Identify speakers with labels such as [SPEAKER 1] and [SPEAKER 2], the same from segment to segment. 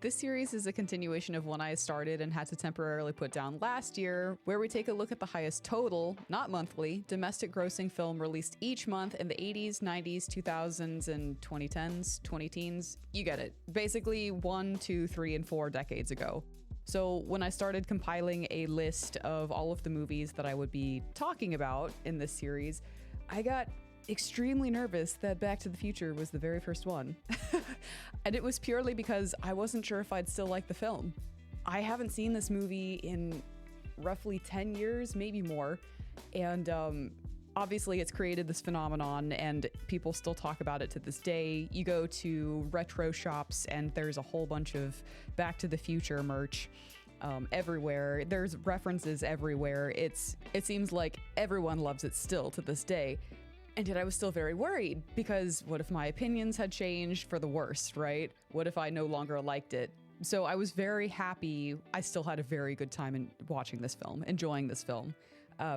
[SPEAKER 1] This series is a continuation of one I started and had to temporarily put down last year, where we take a look at the highest total, not monthly, domestic grossing film released each month in the 80s, 90s, 2000s, and 2010s, 20-teens. You get it. Basically 1, 2, 3, and 4 decades ago. So when I started compiling a list of all of the movies that I would be talking about in this series, I got extremely nervous that Back to the Future was the very first one. And it was purely because I wasn't sure if I'd still like the film. I haven't seen this movie in roughly 10 years, maybe more. And obviously it's created this phenomenon and people still talk about it to this day. You go to retro shops and there's a whole bunch of Back to the Future merch everywhere. There's references everywhere. It seems like everyone loves it still to this day. And yet I was still very worried, because what if my opinions had changed for the worse, right? What if I no longer liked it? So I was very happy. I still had a very good time in watching this film, enjoying this film,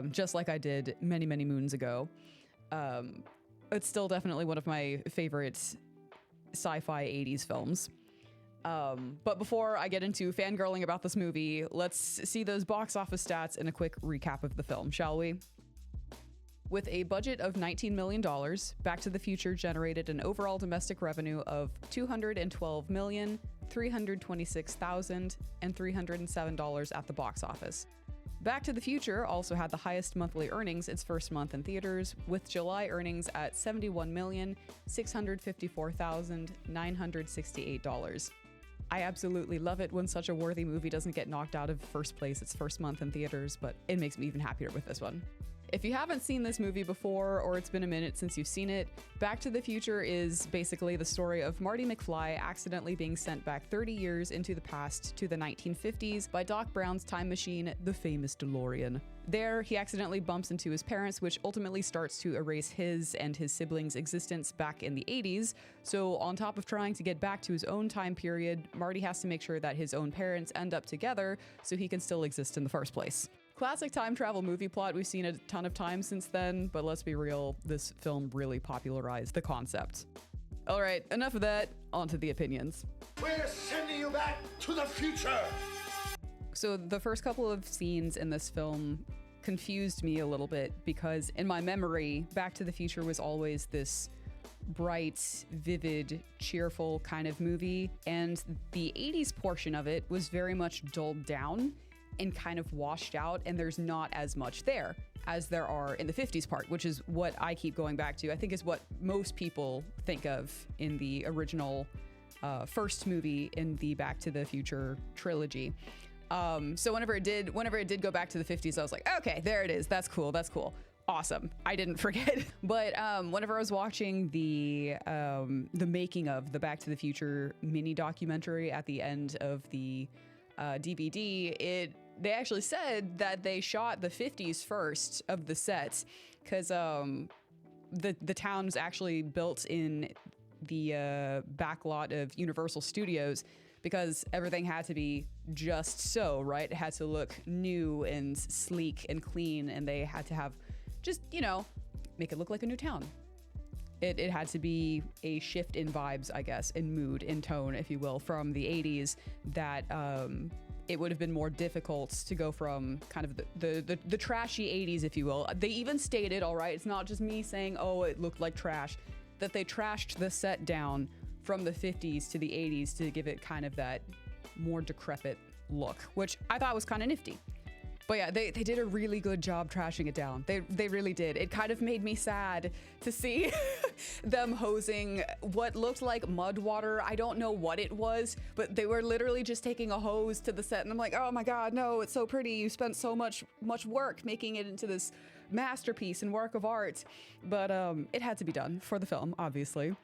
[SPEAKER 1] just like I did many, many moons ago. It's still definitely one of my favorite sci-fi 80s films. But before I get into fangirling about this movie, let's see those box office stats in a quick recap of the film, shall we? With a budget of $19 million, Back to the Future generated an overall domestic revenue of $212,326,307 at the box office. Back to the Future also had the highest monthly earnings its first month in theaters, with July earnings at $71,654,968. I absolutely love it when such a worthy movie doesn't get knocked out of first place its first month in theaters, but it makes me even happier with this one. If you haven't seen this movie before, or it's been a minute since you've seen it, Back to the Future is basically the story of Marty McFly accidentally being sent back 30 years into the past to the 1950s by Doc Brown's time machine, the famous DeLorean. There, he accidentally bumps into his parents, which ultimately starts to erase his and his siblings' existence back in the 80s. So on top of trying to get back to his own time period, Marty has to make sure that his own parents end up together so he can still exist in the first place. Classic time travel movie plot we've seen a ton of times since then, but let's be real, this film really popularized the concept. All right, enough of that, on to the opinions.
[SPEAKER 2] We're sending you back to the future!
[SPEAKER 1] So the first couple of scenes in this film confused me a little bit, because in my memory, Back to the Future was always this bright, vivid, cheerful kind of movie, and the 80s portion of it was very much dulled down and kind of washed out, and there's not as much there as there are in the 50s part, which is what I keep going back to. I think is what most people think of in the original first movie in the Back to the Future trilogy. So whenever it did go back to the 50s, I was like, okay, there it is. That's cool. Awesome. I didn't forget. But whenever I was watching the making of the Back to the Future mini documentary at the end of the DVD, they actually said that they shot the 50s first of the sets, because the town was actually built in the back lot of Universal Studios, because everything had to be just so, right? It had to look new and sleek and clean, and they had to have just, make it look like a new town. It had to be a shift in vibes, I guess, in mood, in tone, if you will, from the 80s, that it would have been more difficult to go from kind of the trashy 80s, if you will. They even stated, all right, it's not just me saying, oh, it looked like trash, that they trashed the set down from the 50s to the 80s to give it kind of that more decrepit look, which I thought was kind of nifty. But yeah, they did a really good job trashing it down. They really did. It kind of made me sad to see them hosing what looked like mud water. I don't know what it was, but they were literally just taking a hose to the set, and I'm like, oh my God, no, it's so pretty. You spent so much work making it into this masterpiece and work of art. But it had to be done for the film, obviously.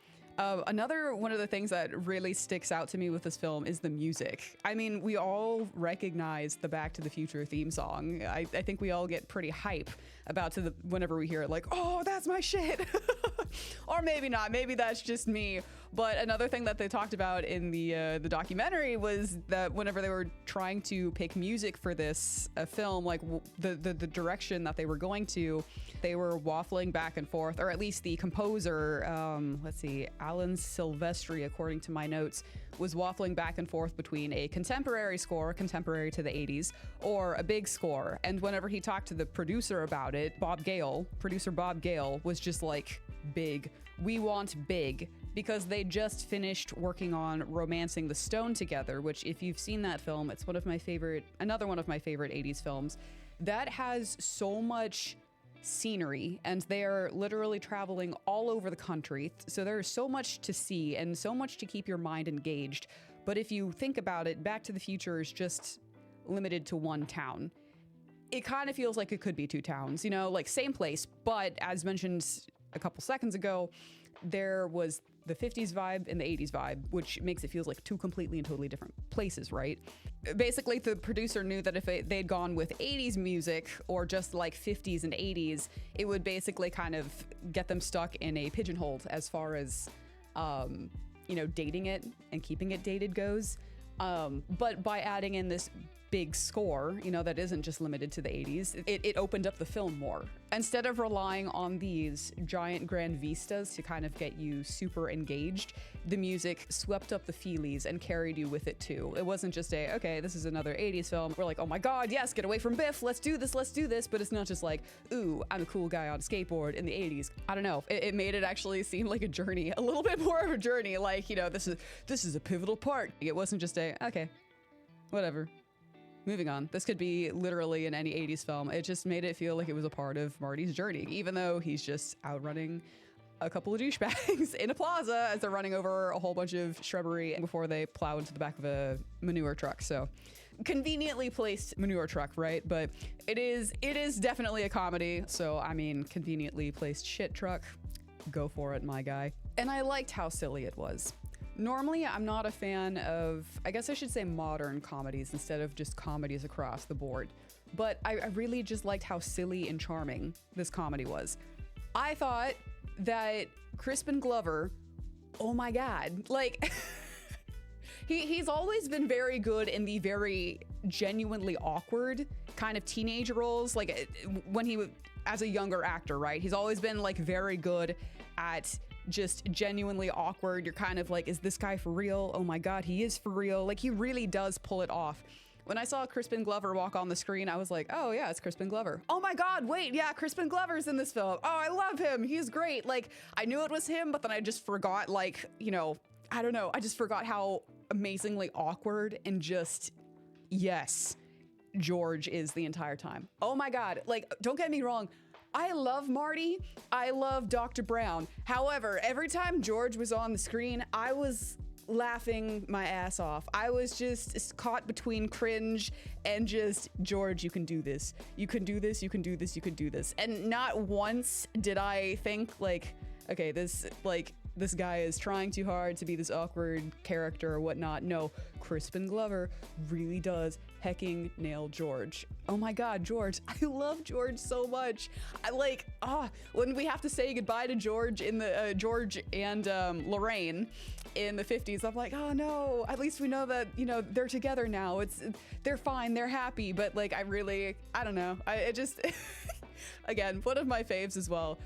[SPEAKER 1] Another one of the things that really sticks out to me with this film is the music. I mean, we all recognize the Back to the Future theme song. I think we all get pretty hype about whenever we hear it, like, oh, that's my shit. Or maybe not, maybe that's just me. But another thing that they talked about in the documentary was that whenever they were trying to pick music for this film, like the direction that they were going to, they were waffling back and forth, or at least the composer, let's see, Alan Silvestri, according to my notes, was waffling back and forth between a contemporary score, contemporary to the 80s, or a big score. And whenever he talked to the producer about it, producer Bob Gale, was just like, big. We want big. Because they just finished working on Romancing the Stone together, which if you've seen that film, it's another one of my favorite 80s films. That has so much scenery, and they are literally traveling all over the country. So there's so much to see and so much to keep your mind engaged. But if you think about it, Back to the Future is just limited to one town. It kind of feels like it could be two towns, you know, like same place, but as mentioned a couple seconds ago, there was the 50s vibe and the 80s vibe, which makes it feels like two completely and totally different places, right? Basically, the producer knew that if they'd gone with 80s music or just like 50s and 80s, it would basically kind of get them stuck in a pigeonhole as far as, dating it and keeping it dated goes. But by adding in this big score, that isn't just limited to the 80s, it opened up the film more. Instead of relying on these giant grand vistas to kind of get you super engaged, the music swept up the feelies and carried you with it too. It wasn't just okay, this is another 80s film. We're like, oh my God, yes, get away from Biff, let's do this. But it's not just like, ooh, I'm a cool guy on a skateboard in the 80s. I don't know. It made it actually seem like a journey, a little bit more of a journey. Like, this is a pivotal part. It wasn't just okay, whatever. Moving on. This could be literally in any 80s film. It just made it feel like it was a part of Marty's journey, even though he's just outrunning a couple of douchebags in a plaza as they're running over a whole bunch of shrubbery before they plow into the back of a manure truck. So conveniently placed manure truck, right? But it is definitely a comedy. So, I mean, conveniently placed shit truck. Go for it, my guy. And I liked how silly it was. Normally, I'm not a fan of, I guess I should say modern comedies instead of just comedies across the board. But I really just liked how silly and charming this comedy was. I thought that Crispin Glover, oh my God, like, he's always been very good in the very genuinely awkward kind of teenage roles. Like when he was, as a younger actor, right? He's always been like very good at just genuinely awkward. You're kind of like, is this guy for real? Oh my God, he is for real. Like, he really does pull it off. When I saw Crispin Glover walk on the screen, I was like, oh yeah, it's Crispin Glover. Oh my God, wait, yeah, Crispin Glover's in this film. Oh, I love him. He's great. Like, I knew it was him, but then I just forgot, like, I don't know. I just forgot how amazingly awkward and just, yes, George is the entire time. Oh my God. Like, don't get me wrong. I love Marty. I love Dr. Brown. However, every time George was on the screen, I was laughing my ass off. I was just caught between cringe and just, George, you can do this. You can do this. You can do this. You can do this. And not once did I think like, okay, this guy is trying too hard to be this awkward character or whatnot. No, Crispin Glover really does hecking nail George. Oh my God, George. I love George so much. I like, when we have to say goodbye to George in the, George and Lorraine in the 50s, I'm like, oh no, at least we know that, they're together now. They're fine, they're happy. But like, I don't know. It just, again, one of my faves as well.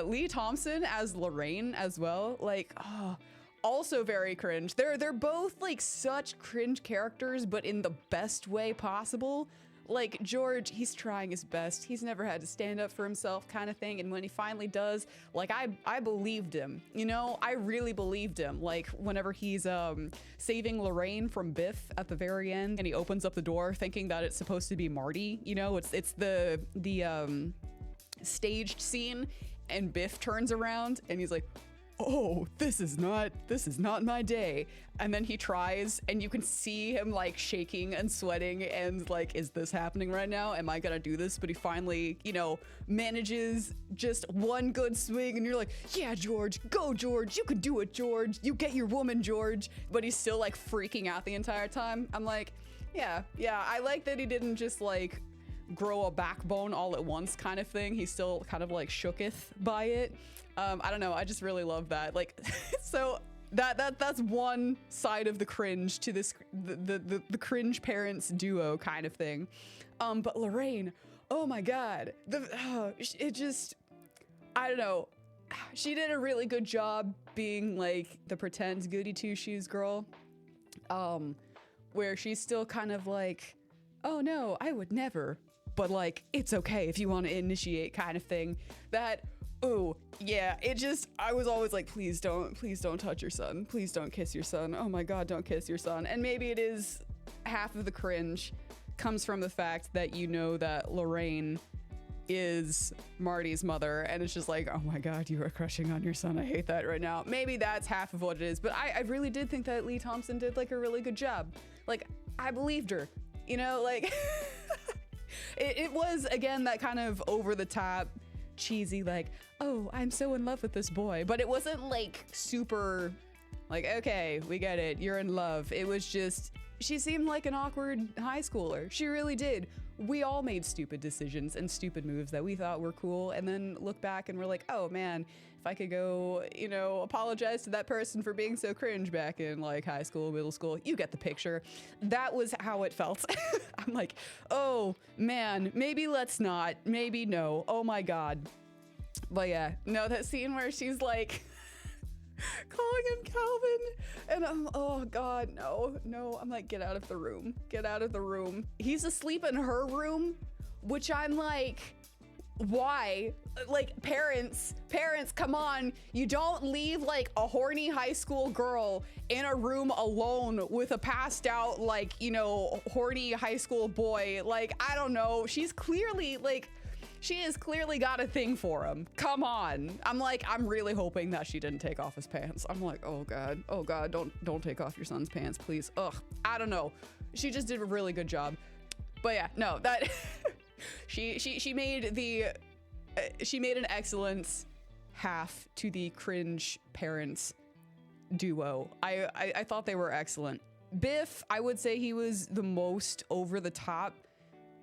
[SPEAKER 1] Lee Thompson as Lorraine as well. Like, also very cringe. They're both like such cringe characters, but in the best way possible. Like George, he's trying his best. He's never had to stand up for himself kind of thing. And when he finally does, like I believed him, I really believed him. Like whenever he's saving Lorraine from Biff at the very end and he opens up the door thinking that it's supposed to be Marty, it's the staged scene and Biff turns around and he's like, oh, this is not my day. And then he tries and you can see him like shaking and sweating and like, is this happening right now? Am I gonna do this? But he finally, manages just one good swing and you're like, yeah, George, go George, you can do it, George. You get your woman, George. But he's still like freaking out the entire time. I'm like, yeah, I like that he didn't just like grow a backbone all at once kind of thing. He's still kind of like shooketh by it. I don't know. I just really love that. Like, so That's one side of the cringe to this the cringe parents duo kind of thing. But Lorraine, oh my god, it just, I don't know. She did a really good job being like the pretend goody two shoes girl, where she's still kind of like, oh no, I would never, but like it's okay if you want to initiate kind of thing. That, oh yeah, it just, I was always like, please don't touch your son, please don't kiss your son, oh my god, don't kiss your son. And maybe it is half of the cringe comes from the fact that you know that Lorraine is Marty's mother, and it's just like, oh my god, you are crushing on your son, I hate that right now. Maybe that's half of what it is, but I really did think that Lee Thompson did like a really good job. Like, I believed her, you know, like it was, again, that kind of over the top cheesy, like, oh, I'm so in love with this boy, but it wasn't like super like, okay, we get it, you're in love. It was just, she seemed like an awkward high schooler. She really did. We all made stupid decisions and stupid moves that we thought were cool, and then look back and we're like, oh man, if I could go, you know, apologize to that person for being so cringe back in like high school, middle school, you get the picture. That was how it felt. I'm like, oh man, maybe let's not, maybe no, oh my god. But yeah, no, that scene where she's like calling him Calvin, and I'm, oh god, no, I'm like, get out of the room, get out of the room. He's asleep in her room, which I'm like, why? Like, parents, come on, you don't leave like a horny high school girl in a room alone with a passed out, like, you know, horny high school boy. Like, I don't know, she's clearly like, she has clearly got a thing for him. Come on. I'm like, I'm really hoping that she didn't take off his pants. I'm like, oh god, don't take off your son's pants, please. Ugh, I don't know. She just did a really good job. But yeah, no, that she made an excellent half to the cringe parents duo. I thought they were excellent. Biff, I would say he was the most over the top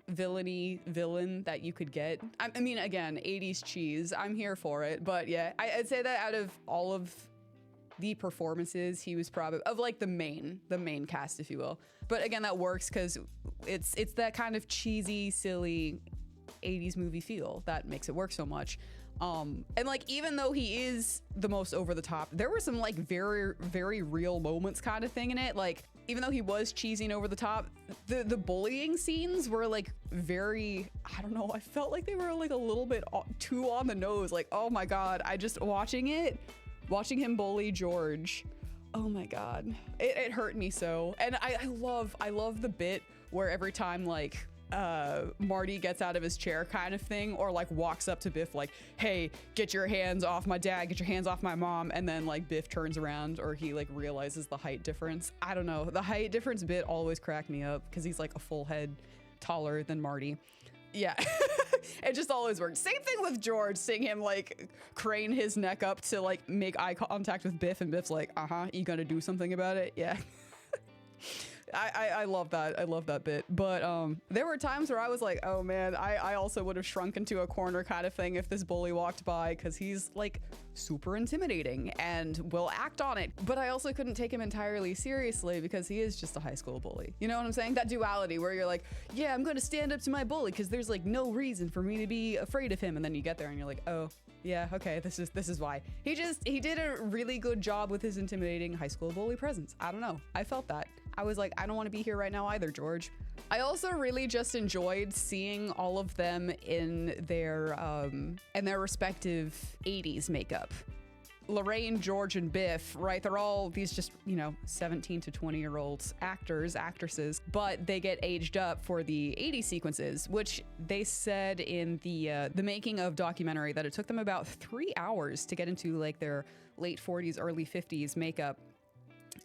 [SPEAKER 1] villain that you could get. I mean, again, 80s cheese, I'm here for it, but yeah, I'd say that out of all of the performances, he was probably of like the main cast, if you will. But again, that works because it's that kind of cheesy, silly 80s movie feel that makes it work so much. And like, even though he is the most over the top, there were some like very, very real moments kind of thing in it. Like, even though he was cheesy and over the top, the bullying scenes were like very, I don't know, I felt like they were like a little bit too on the nose. Like, oh my god, I just watching him bully George, oh my god, it hurt me so. And I love the bit where every time like Marty gets out of his chair kind of thing, or like walks up to Biff like, hey, get your hands off my dad, get your hands off my mom, and then like Biff turns around, or he like realizes the height difference. I don't know, the height difference bit always cracked me up because he's like a full head taller than Marty. Yeah. It just always worked. Same thing with George, seeing him like crane his neck up to like make eye contact with Biff, and Biff's like, you gonna do something about it? Yeah. I love that. I love that bit. But there were times where I was like, oh man, I also would have shrunk into a corner kind of thing if this bully walked by, because he's like super intimidating and will act on it. But I also couldn't take him entirely seriously because he is just a high school bully. You know what I'm saying? That duality where you're like, yeah, I'm going to stand up to my bully because there's like no reason for me to be afraid of him. And then you get there and you're like, oh yeah, okay, this is why. He did a really good job with his intimidating high school bully presence. I don't know. I felt that. I was like, I don't want to be here right now either, George. I also really just enjoyed seeing all of them in their respective 80s makeup. Lorraine, George, and Biff, right? They're all these just, 17 to 20-year-old actors, actresses, but they get aged up for the 80s sequences, which they said in the making of documentary that it took them about 3 hours to get into like their late 40s, early 50s makeup.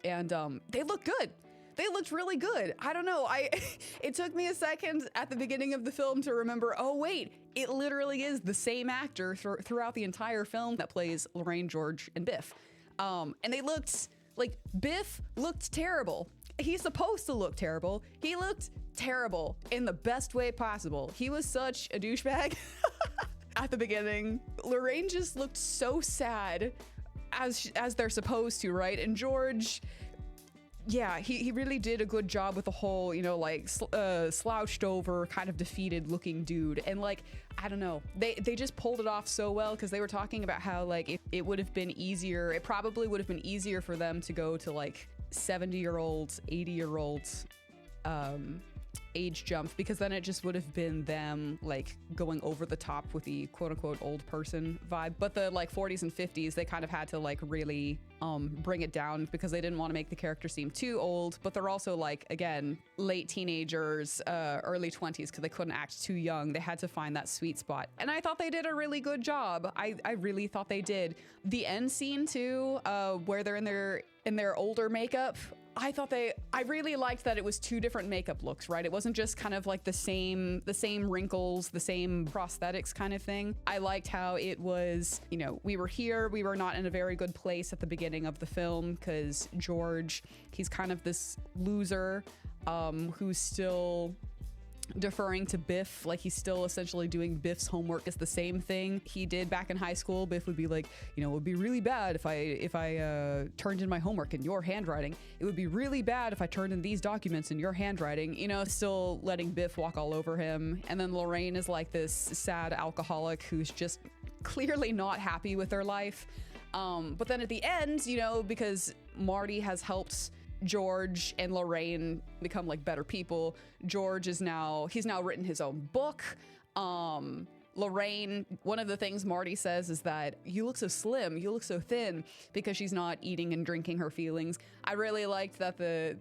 [SPEAKER 1] And they look good. They looked really good. I don't know. It took me a second at the beginning of the film to remember, oh wait, it literally is the same actor throughout the entire film that plays Lorraine, George, and Biff. And they looked like, Biff looked terrible. He's supposed to look terrible. He looked terrible in the best way possible. He was such a douchebag at the beginning. Lorraine just looked so sad. as they're supposed to, right? And George, yeah, he really did a good job with the whole, you know, like slouched over, kind of defeated looking dude. And like, I don't know, they just pulled it off so well, because they were talking about how like it would have been easier, it probably would have been easier for them to go to like 70-year-olds, 80-year-olds age jump, because then it just would have been them like going over the top with the quote-unquote old person vibe. But the like 40s and 50s, they kind of had to like really bring it down, because they didn't want to make the character seem too old, but they're also like, again, late teenagers, early 20s, because they couldn't act too young. They had to find that sweet spot, and I thought they did a really good job. I really thought they did. The end scene too, where they're in their older makeup, I really liked that it was two different makeup looks, right? It wasn't just kind of like the same wrinkles, the same prosthetics kind of thing. I liked how it was, you know, we were not in a very good place at the beginning of the film, because George, he's kind of this loser who's still deferring to Biff, like he's still essentially doing Biff's homework. It's the same thing he did back in high school. Biff would be like, you know, it would be really bad if I turned in my homework in your handwriting. It would be really bad if I turned in these documents in your handwriting, you know, still letting Biff walk all over him. And then Lorraine is like this sad alcoholic who's just clearly not happy with her life. But then at the end, you know, because Marty has helped George and Lorraine become like better people. George he's now written his own book. Lorraine, one of the things Marty says is that you look so slim, you look so thin, because she's not eating and drinking her feelings. I really liked that they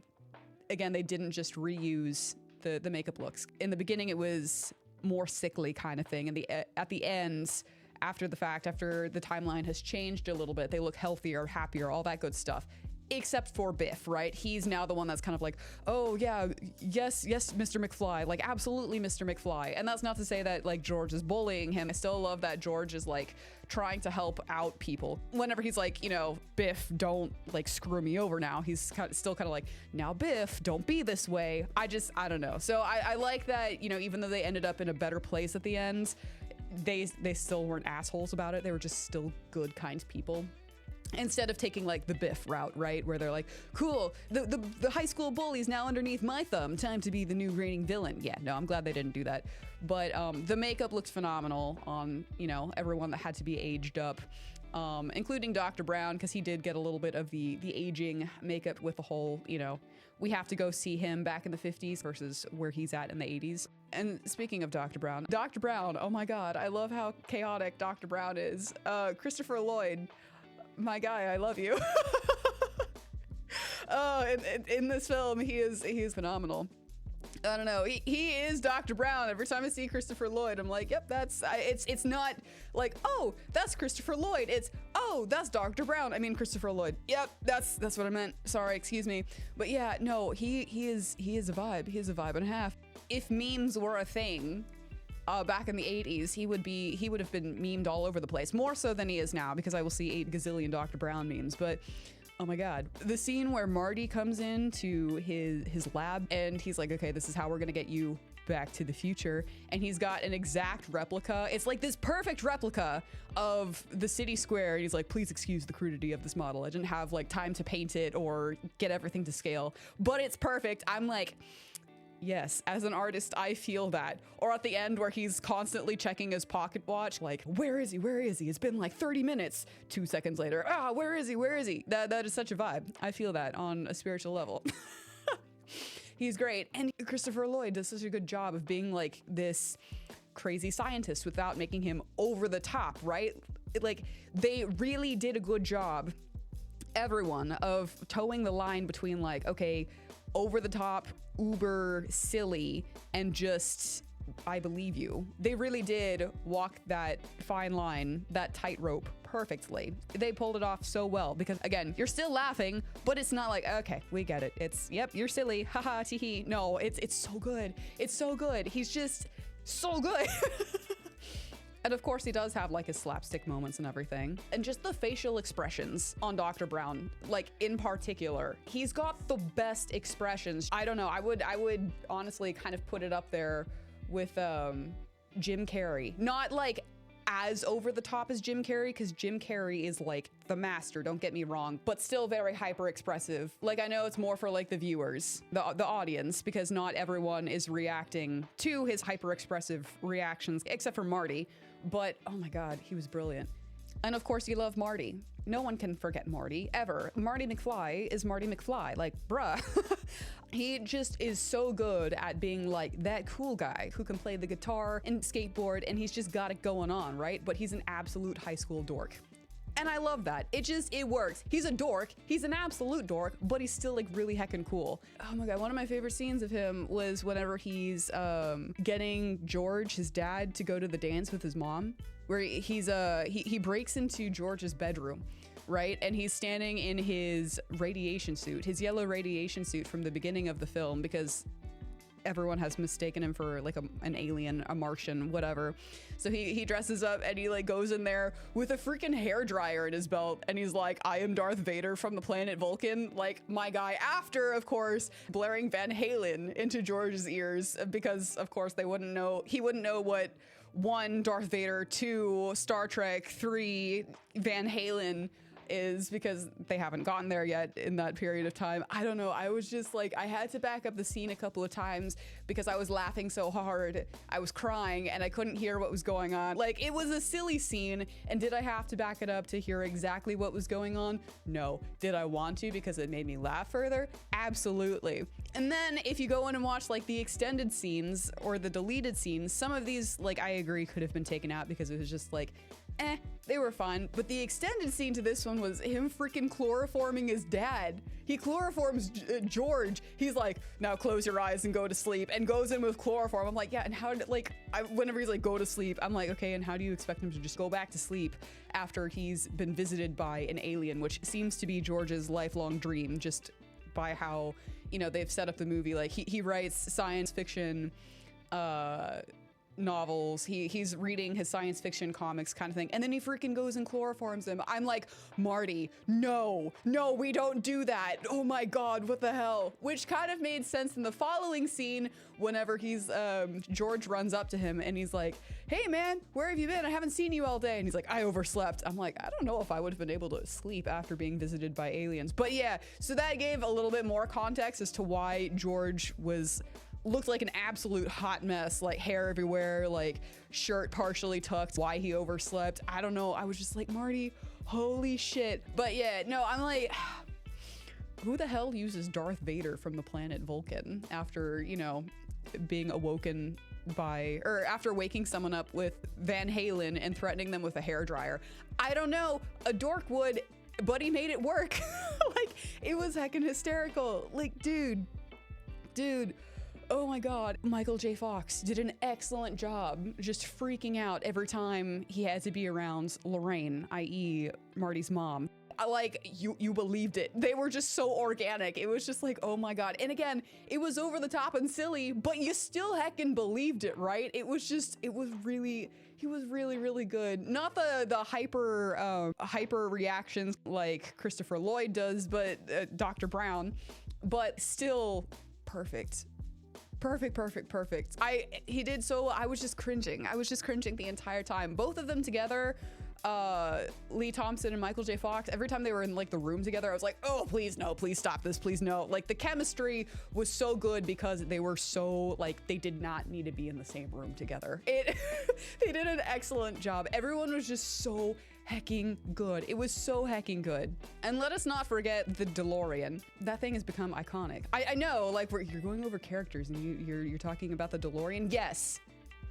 [SPEAKER 1] didn't just reuse the makeup looks. In the beginning, it was more sickly kind of thing. And at the end, after the fact, after the timeline has changed a little bit, they look healthier, happier, all that good stuff. Except for Biff, right? He's now the one that's kind of like, oh yeah, yes, Mr. McFly, like absolutely Mr. McFly. And that's not to say that like George is bullying him. I still love that George is like trying to help out people. Whenever he's like, you know, Biff, don't like screw me over now. He's still kind of like, now Biff, don't be this way. I don't know. So I like that, you know, even though they ended up in a better place at the end, they still weren't assholes about it. They were just still good, kind people. Instead of taking like the Biff route, right, where they're like, cool, the high school bully's now underneath my thumb, time to be the new reigning villain. Yeah, no, I'm glad they didn't do that. But the makeup looks phenomenal on, you know, everyone that had to be aged up, including Dr. Brown, because he did get a little bit of the aging makeup with the whole, you know, we have to go see him back in the 50s versus where he's at in the 80s. And speaking of Dr. Brown, oh my God, I love how chaotic Dr. Brown is. Christopher Lloyd, my guy, I love you. In this film, he is phenomenal. I don't know. He is Dr. Brown. Every time I see Christopher Lloyd, I'm like, yep, it's not like, oh, that's Christopher Lloyd. It's, oh, that's Dr. Brown. I mean, Christopher Lloyd. Yep, that's what I meant. Sorry, excuse me. But yeah, no, he is a vibe. He is a vibe and a half. If memes were a thing, back in the 80s, he would have been memed all over the place, more so than he is now, because I will see 8 gazillion Dr. Brown memes. But oh my God, the scene where Marty comes into his lab and he's like, okay, this is how we're gonna get you back to the future, and he's got an exact replica. It's like this perfect replica of the city square. And he's like, please excuse the crudity of this model. I didn't have like time to paint it or get everything to scale, but it's perfect. I'm like, yes, as an artist, I feel that. Or at the end where he's constantly checking his pocket watch, like, where is he? Where is he? It's been like 30 minutes. 2 seconds later, where is he? Where is he? That is such a vibe. I feel that on a spiritual level. He's great. And Christopher Lloyd does such a good job of being like this crazy scientist without making him over the top, right? Like, they really did a good job, everyone, of towing the line between like, okay, over the top, uber silly, and just, I believe you. They really did walk that fine line, that tightrope, perfectly. They pulled it off so well, because again, you're still laughing, but it's not like, okay, we get it. It's, yep, you're silly, haha, teehee. No, it's so good. It's so good. He's just so good. And of course he does have like his slapstick moments and everything. And just the facial expressions on Dr. Brown, like in particular, he's got the best expressions. I don't know, I would honestly kind of put it up there with Jim Carrey. Not like as over the top as Jim Carrey, because Jim Carrey is like the master, don't get me wrong, but still very hyper expressive. Like, I know it's more for like the viewers, the audience, because not everyone is reacting to his hyper expressive reactions, except for Marty. But oh my God, he was brilliant. And of course, you love Marty. No one can forget Marty, ever. Marty McFly is Marty McFly. Like, bruh. He just is so good at being like that cool guy who can play the guitar and skateboard, and he's just got it going on, right? But he's an absolute high school dork. And I love that. It works. He's a dork. He's an absolute dork, but he's still like really heckin' cool. Oh my God, one of my favorite scenes of him was whenever he's getting George, his dad, to go to the dance with his mom, where he breaks into George's bedroom, right? And he's standing in his radiation suit, his yellow radiation suit from the beginning of the film, because everyone has mistaken him for like an alien, a Martian, whatever. So he dresses up and he like goes in there with a freaking hairdryer in his belt, and he's like, I am Darth Vader from the planet Vulcan, like my guy, after of course blaring Van Halen into George's ears, because of course he wouldn't know what 1 Darth Vader, 2 Star Trek, 3 Van Halen is, because they haven't gotten there yet in that period of time. I don't know. I was just like, I had to back up the scene a couple of times because I was laughing so hard. I was crying and I couldn't hear what was going on. Like, it was a silly scene. And did I have to back it up to hear exactly what was going on? No. Did I want to because it made me laugh further? Absolutely. And then if you go in and watch like the extended scenes or the deleted scenes, some of these, like, I agree, could have been taken out because it was just like, they were fun. But the extended scene to this one was him freaking chloroforming his dad. He chloroforms George. He's like, now close your eyes and go to sleep, and goes in with chloroform. I'm like, yeah, and how did, like, whenever he's like, go to sleep, I'm like, okay, and how do you expect him to just go back to sleep after he's been visited by an alien, which seems to be George's lifelong dream, just by how, you know, they've set up the movie. Like, he writes science fiction novels, he's reading his science fiction comics kind of thing, and then he freaking goes and chloroforms him. I'm like, Marty, no, we don't do that. Oh my God, what the hell? Which kind of made sense in the following scene whenever he's George runs up to him and he's like, hey man, where have you been? I haven't seen you all day. And he's like, I overslept. I'm like, I don't know if I would have been able to sleep after being visited by aliens. But yeah, so that gave a little bit more context as to why George looked like an absolute hot mess, like hair everywhere, like shirt partially tucked, why he overslept. I don't know. I was just like, Marty, holy shit. But yeah, no, I'm like, who the hell uses Darth Vader from the planet Vulcan after, you know, being awoken by, or after waking someone up with Van Halen and threatening them with a hairdryer? I don't know. A dork would, but he made it work. Like, it was heckin' hysterical. Like, dude. Oh my God, Michael J. Fox did an excellent job just freaking out every time he had to be around Lorraine, i.e. Marty's mom. Like, you believed it. They were just so organic. It was just like, oh my God. And again, it was over the top and silly, but you still heckin' believed it, right? He was really, really good. Not the hyper reactions like Christopher Lloyd does, but Dr. Brown, but still perfect. Perfect. He did so. I was just cringing the entire time. Both of them together, Lee Thompson and Michael J. Fox, every time they were in like the room together, I was like, oh, please no, please stop this, please no. Like, the chemistry was so good because they were so, like, they did not need to be in the same room together. They did an excellent job. Everyone was just so hecking good. It was so hecking good. And let us not forget the DeLorean. That thing has become iconic. I know, like, you're going over characters and you're talking about the DeLorean.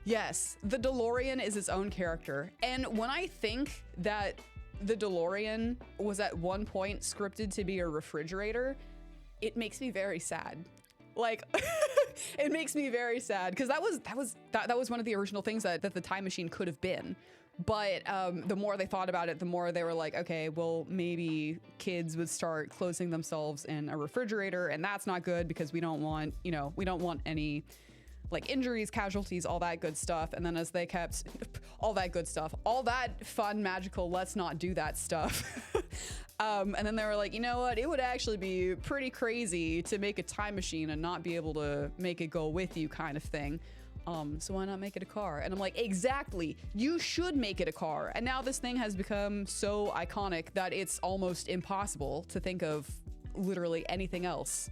[SPEAKER 1] Yes, the DeLorean is its own character. And when I think that the DeLorean was at one point scripted to be a refrigerator, it makes me very sad. Like, it makes me very sad, because that was one of the original things that the time machine could have been. But the more they thought about it, the more they were like, okay, well, maybe kids would start closing themselves in a refrigerator, and that's not good because we don't want any like injuries, casualties, all that good stuff. And then as they kept all that good stuff, all that fun, magical, let's not do that stuff. And then they were like, you know what? It would actually be pretty crazy to make a time machine and not be able to make it go with you, kind of thing. So why not make it a car? And I'm like, exactly, you should make it a car. And now this thing has become so iconic that it's almost impossible to think of literally anything else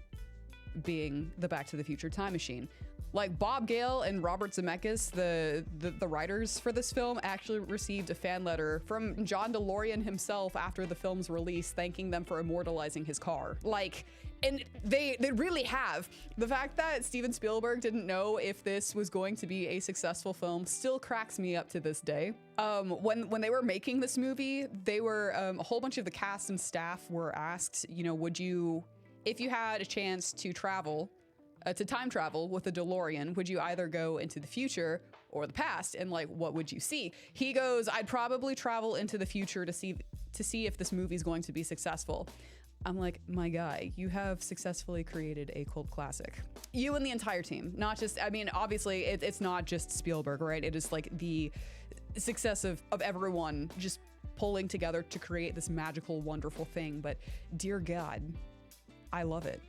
[SPEAKER 1] being the Back to the Future time machine. Like Bob Gale and Robert Zemeckis, the writers for this film, actually received a fan letter from John DeLorean himself after the film's release, thanking them for immortalizing his car. Like, and they really have. The fact that Steven Spielberg didn't know if this was going to be a successful film still cracks me up to this day. When they were making this movie, they were a whole bunch of the cast and staff were asked, you know, would you, if you had a chance to travel, to time travel with a DeLorean, would you either go into the future or the past? And like, what would you see? He goes, I'd probably travel into the future to see if this movie's going to be successful. I'm like, my guy, you have successfully created a cult classic. You and the entire team, not just, I mean, obviously it's not just Spielberg, right? It is like the success of everyone just pulling together to create this magical, wonderful thing. But dear God, I love it.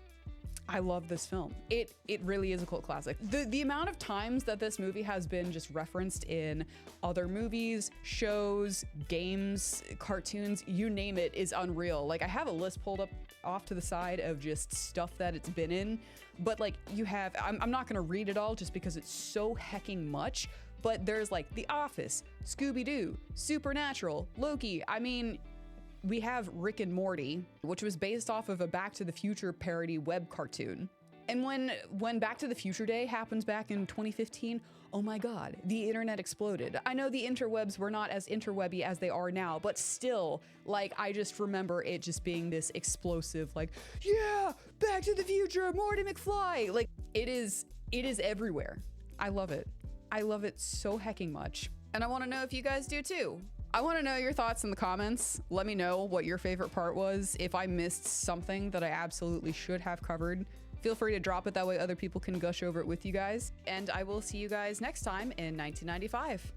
[SPEAKER 1] I love this film. It really is a cult classic. The amount of times that this movie has been just referenced in other movies, shows, games, cartoons, you name it, is unreal. Like, I have a list pulled up off to the side of just stuff that it's been in, but like you have, I'm not gonna read it all just because it's so hecking much, but there's like The Office, Scooby-Doo, Supernatural, Loki. I mean, we have Rick and Morty, which was based off of a Back to the Future parody web cartoon. And when Back to the Future Day happens back in 2015, oh my God, the internet exploded. I know the interwebs were not as interwebby as they are now, but still, like, I just remember it just being this explosive, like, yeah, Back to the Future, Marty McFly. Like, it is everywhere. I love it. I love it so hecking much. And I want to know if you guys do too. I want to know your thoughts in the comments. Let me know what your favorite part was. If I missed something that I absolutely should have covered, feel free to drop it. That way other people can gush over it with you guys. And I will see you guys next time in 1995.